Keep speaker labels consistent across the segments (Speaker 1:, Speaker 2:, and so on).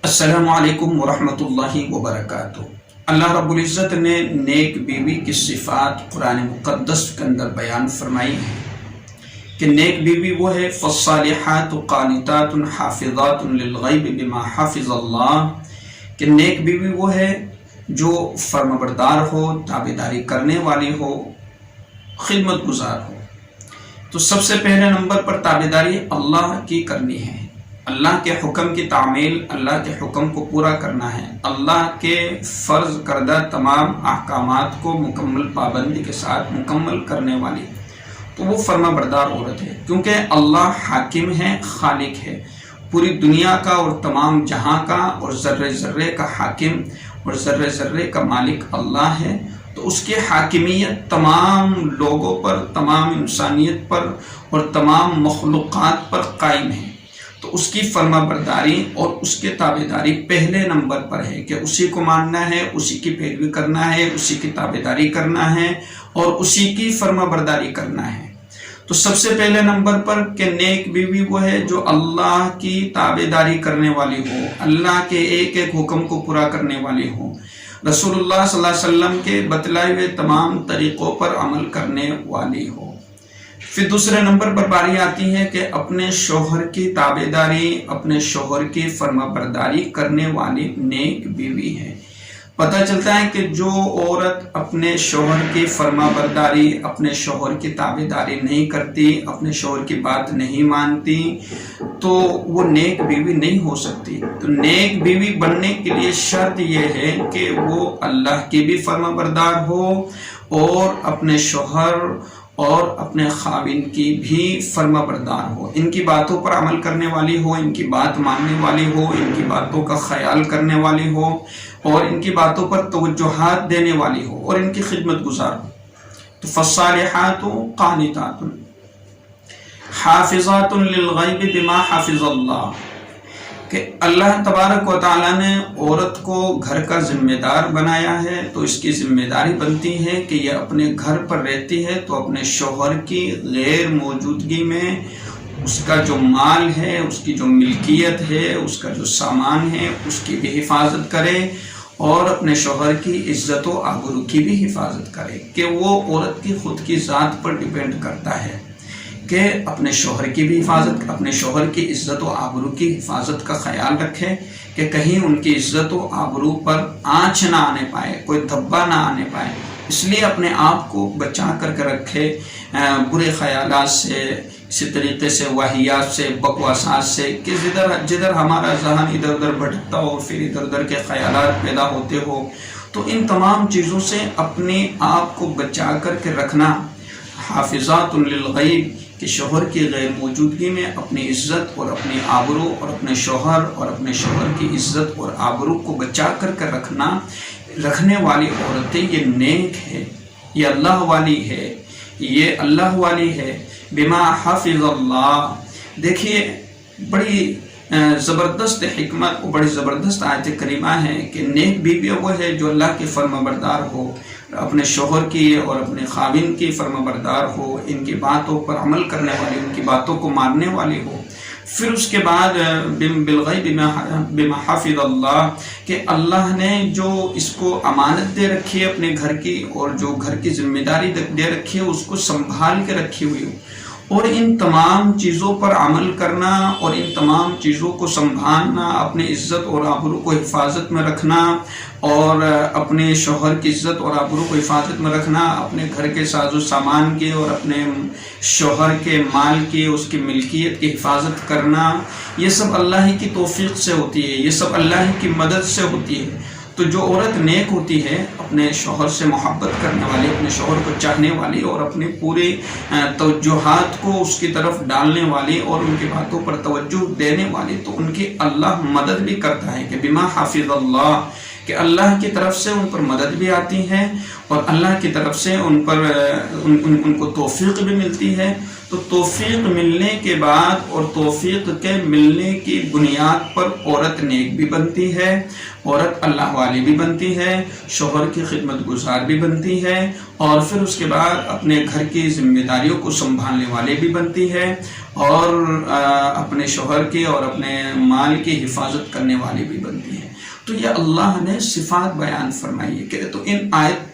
Speaker 1: السلام علیکم ورحمۃ اللہ وبرکاتہ۔ اللہ رب العزت نے نیک بیوی کی صفات قرآن مقدس کے اندر بیان فرمائی ہے کہ نیک بیوی وہ ہے فالصالحات قانتات حافظات للغیب بما حافظ اللہ، کہ نیک بیوی وہ ہے جو فرمانبردار ہو، تابعداری کرنے والی ہو، خدمت گزار ہو۔ تو سب سے پہلے نمبر پر تابعداری اللہ کی کرنی ہے، اللہ کے حکم کی تعمیل، اللہ کے حکم کو پورا کرنا ہے، اللہ کے فرض کردہ تمام احکامات کو مکمل پابندی کے ساتھ مکمل کرنے والی، تو وہ فرما بردار عورت ہے، کیونکہ اللہ حاکم ہے، خالق ہے، پوری دنیا کا اور تمام جہاں کا اور ذرے ذرے کا حاکم اور ذرے ذرے کا مالک اللہ ہے۔ تو اس کی حاکمیت تمام لوگوں پر، تمام انسانیت پر اور تمام مخلوقات پر قائم ہے۔ تو اس کی فرما برداری اور اس کے تابعداری پہلے نمبر پر ہے کہ اسی کو ماننا ہے، اسی کی پیروی کرنا ہے، اسی کی تابعداری کرنا ہے اور اسی کی فرما برداری کرنا ہے۔ تو سب سے پہلے نمبر پر کہ نیک بیوی وہ ہے جو اللہ کی تابعداری کرنے والی ہو، اللہ کے ایک ایک حکم کو پورا کرنے والی ہو، رسول اللہ صلی اللہ علیہ وسلم کے بتلائے ہوئے تمام طریقوں پر عمل کرنے والی ہو۔ پھر دوسرے نمبر پر باری آتی ہے کہ اپنے شوہر کی تابعداری، اپنے شوہر کی فرما برداری کرنے والی نیک بیوی ہے۔ پتہ چلتا ہے کہ جو عورت اپنے شوہر کی فرما برداری، اپنے شوہر کی تابعداری نہیں کرتی، اپنے شوہر کی بات نہیں مانتی، تو وہ نیک بیوی نہیں ہو سکتی۔ تو نیک بیوی بننے کے لیے شرط یہ ہے کہ وہ اللہ کی بھی فرما بردار ہو اور اپنے شوہر اور اپنے خاوند کی بھی فرما بردار ہو، ان کی باتوں پر عمل کرنے والی ہو، ان کی بات ماننے والی ہو، ان کی باتوں کا خیال کرنے والی ہو اور ان کی باتوں پر توجہات دینے والی ہو اور ان کی خدمت گزار ہو۔ تو فالصالحات قانتات حافظات للغیب بما حافظ اللہ، کہ اللہ تبارک و تعالیٰ نے عورت کو گھر کا ذمہ دار بنایا ہے، تو اس کی ذمہ داری بنتی ہے کہ یہ اپنے گھر پر رہتی ہے تو اپنے شوہر کی غیر موجودگی میں اس کا جو مال ہے، اس کی جو ملکیت ہے، اس کا جو سامان ہے، اس کی بھی حفاظت کرے اور اپنے شوہر کی عزت و آبرو کی بھی حفاظت کرے، کہ وہ عورت کی خود کی ذات پر ڈیپینڈ کرتا ہے کہ اپنے شوہر کی بھی حفاظت، اپنے شوہر کی عزت و آبرو کی حفاظت کا خیال رکھے کہ کہیں ان کی عزت و آبرو پر آنچ نہ آنے پائے، کوئی دھبا نہ آنے پائے، اس لیے اپنے آپ کو بچا کر کے رکھے برے خیالات سے، اسی طریقے سے واہیات سے، بکواسات سے، کہ جدھر ہمارا ذہن ادھر ادھر بھٹکتا ہو، پھر ادھر ادھر کے خیالات پیدا ہوتے ہو، تو ان تمام چیزوں سے اپنے آپ کو بچا کر کے رکھنا۔ حافظات للغیب، کہ شوہر کی غیر موجودگی میں اپنی عزت اور اپنی آبرو اور اپنے شوہر اور اپنے شوہر کی عزت اور آبرو کو بچا کر کے رکھنے والی عورتیں یہ نیک ہے، یہ اللہ والی ہے، یہ اللہ والی ہے بما حافظ اللہ۔ دیکھیے بڑی زبردست حکمت اور بڑی زبردست آیت کریمہ ہے کہ نیک بیوی وہ ہے جو اللہ کی فرما بردار ہو، اپنے شوہر کی اور اپنے خاوند کی فرما بردار ہو، ان کی باتوں پر عمل کرنے والی، ان کی باتوں کو ماننے والی ہو۔ پھر اس کے بعد بالغیب بما حافظ اللہ، کہ اللہ نے جو اس کو امانت دے رکھی ہے اپنے گھر کی اور جو گھر کی ذمہ داری دے رکھی ہے اس کو سنبھال کے رکھی ہوئی ہو، اور ان تمام چیزوں پر عمل کرنا اور ان تمام چیزوں کو سنبھالنا، اپنے عزت اور آبرو کو حفاظت میں رکھنا اور اپنے شوہر کی عزت اور آبرو کو حفاظت میں رکھنا، اپنے گھر کے ساز و سامان کی اور اپنے شوہر کے مال کی، اس کی ملکیت کی حفاظت کرنا، یہ سب اللہ ہی کی توفیق سے ہوتی ہے، یہ سب اللہ ہی کی مدد سے ہوتی ہے۔ تو جو عورت نیک ہوتی ہے، اپنے شوہر سے محبت کرنے والی، اپنے شوہر کو چاہنے والی اور اپنے پورے توجہات کو اس کی طرف ڈالنے والی اور ان کی باتوں پر توجہ دینے والی، تو ان کی اللہ مدد بھی کرتا ہے کہ بما حافظ اللہ، کہ اللہ کی طرف سے ان پر مدد بھی آتی ہے اور اللہ کی طرف سے ان پر ان کو توفیق بھی ملتی ہے۔ تو توفیق ملنے کے بعد اور توفیق کے ملنے کی بنیاد پر عورت نیک بھی بنتی ہے، عورت اللہ والی بھی بنتی ہے، شوہر کی خدمت گزار بھی بنتی ہے اور پھر اس کے بعد اپنے گھر کی ذمہ داریوں کو سنبھالنے والے بھی بنتی ہے، اور اپنے شوہر کی اور اپنے مال کی حفاظت کرنے والی بھی بنتی ہے۔ تو یہ اللہ نے صفات بیان فرمائی ہے کہ تو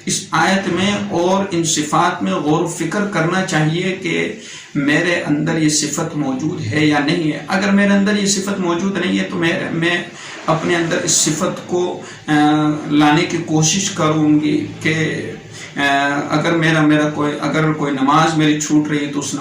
Speaker 1: اس آیت میں اور ان صفات میں غور و فکر کرنا چاہیے کہ میرے اندر یہ صفت موجود ہے یا نہیں ہے۔ اگر میرے اندر یہ صفت موجود نہیں ہے تو میں اپنے اندر اس صفت کو لانے کی کوشش کروں گی کہ اگر کوئی نماز میری چھوٹ رہی ہے تو اس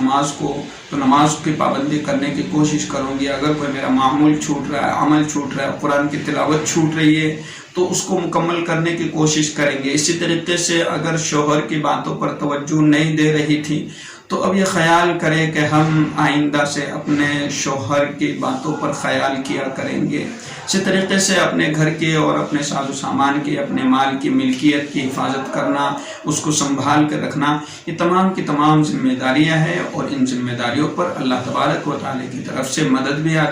Speaker 1: نماز کی پابندی کرنے کی کوشش کروں گی۔ اگر کوئی میرا معمول چھوٹ رہا ہے، عمل چھوٹ رہا ہے، قرآن کی تلاوت چھوٹ رہی ہے تو اس کو مکمل کرنے کی کوشش کریں گے۔ اسی طریقے سے اگر شوہر کی باتوں پر توجہ نہیں دے رہی تھی تو اب یہ خیال کریں کہ ہم آئندہ سے اپنے شوہر کی باتوں پر خیال کیا کریں گے۔ اسی طریقے سے اپنے گھر کے اور اپنے ساز و سامان کی، اپنے مال کی ملکیت کی حفاظت کرنا، اس کو سنبھال کر رکھنا، یہ تمام کی تمام ذمہ داریاں ہیں، اور ان ذمہ داریوں پر اللہ تبارک و تعالی کی طرف سے مدد بھی آتی ہے۔